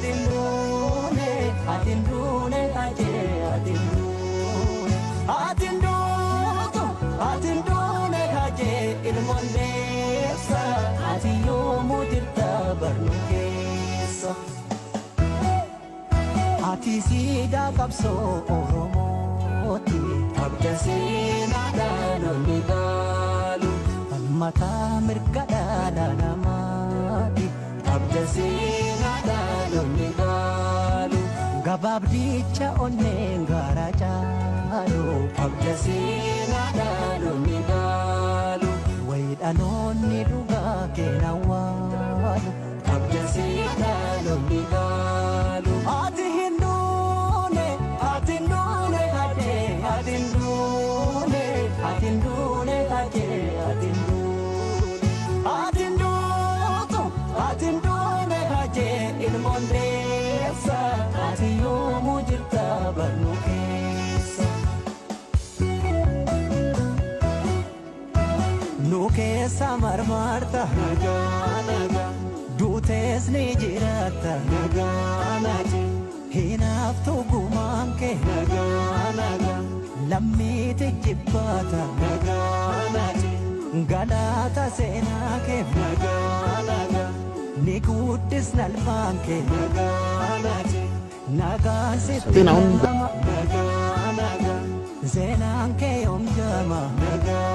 atindune atindune kaje atindune atindune kaje ilmondeessa ati yoomuu jirta barnukeessa ati siidaa qabsoo oromooti abda seenaadhaan onni gaalu falmataa mirga dhala namaati abda seenaadhaan onni gaalu gabaabdicha onneen gaara caalu abda seenaadhaan onni gaalu wayidhaloonni dhugaa keenan waalu abda seenaadhaan onni gaalu ati hinduune kade atindune atindune kade atindune kaje ilmondeessa ati yoomuu jirta barnukeessa nukeessa marmarta nagaa duutees ni jiraata nagaa hinaaftu gumaan kee nagaa lammiiti jibbaata nagaa galaata seenaa kee nagaa ni guddis nalmaan kee nagaan sitti nama nagaa seenaan kee yoom jama nagaa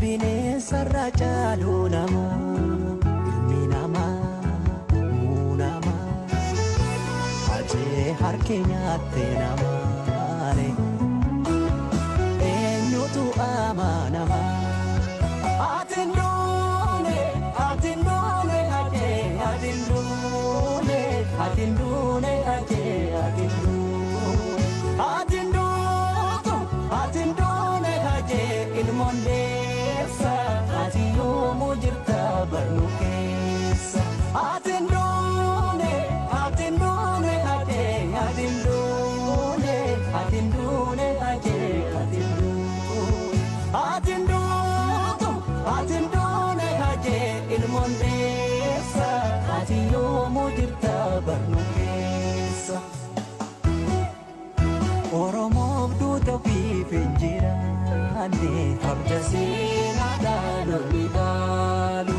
bineensa irra caalu ilmi namaa muunamaa ajee harki nyaatte namaare eenyutu amanamaa atindune kade atindune kade atindune kade ilmondeessa ati yoomuu jirta barnukeessa atindune kade atindune kade atindune kade ilmondeessa ati yoomuu jirta barnukeessa oromoof duuta ofiif hin jiraanne abda seenaadhaan onni gaalu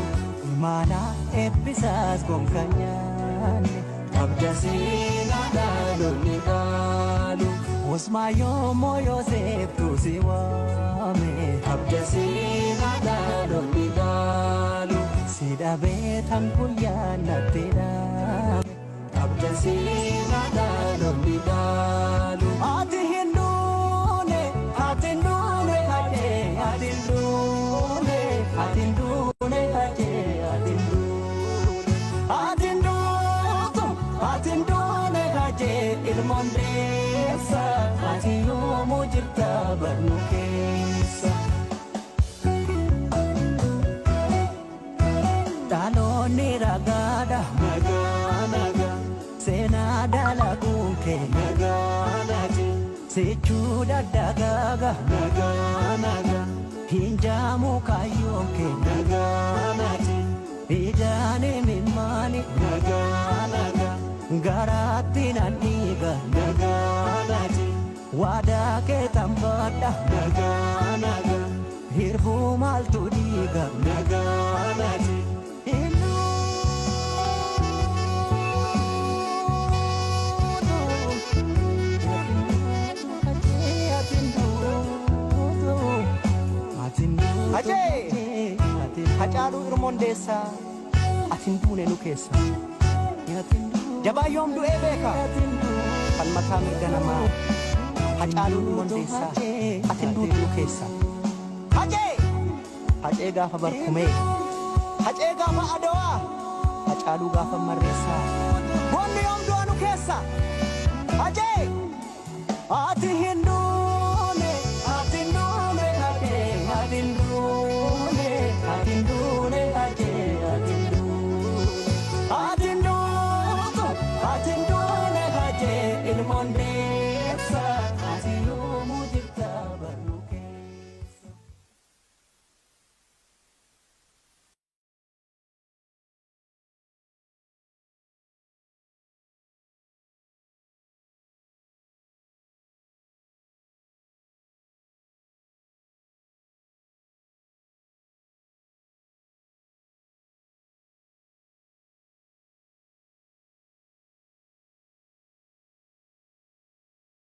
maala eebbisaas gonkan nyaanne abda seenaadhaan onni gaalu usmaa yoommoo yooseeftu si waame abda seenaadhaan onni gaalu si dhabee tan guyyaan natti dhaame abda seenaadhaan onni gaalu ati hinduune atindune kade atindune kade atindune kade ilmondeessa ati yoomuu jirta barnukeessa dhaloonni ragaadha nagaa seenaa dalaguun kee nagaa sechuu daddagaaga nagaa hinjaamu kaayyoon kee nagaa ijaani mimmaani nagaa garaatti nan dhiiga nagaa waadaa kee tambaadha nagaa hirbuu maaltu dhiiga nagaa Hacaaluu ilmondeessa atindune nu keessa jabaa yoom du'ee beeka falmataa mirga namaa hacaaluu ilmondeessa atindune nu keessa hacee gaafa barkumee hacee gaafa adawaa hacaaluu gaafa marreessaa boonni yoom du'a nu keessa hacee ati hinduu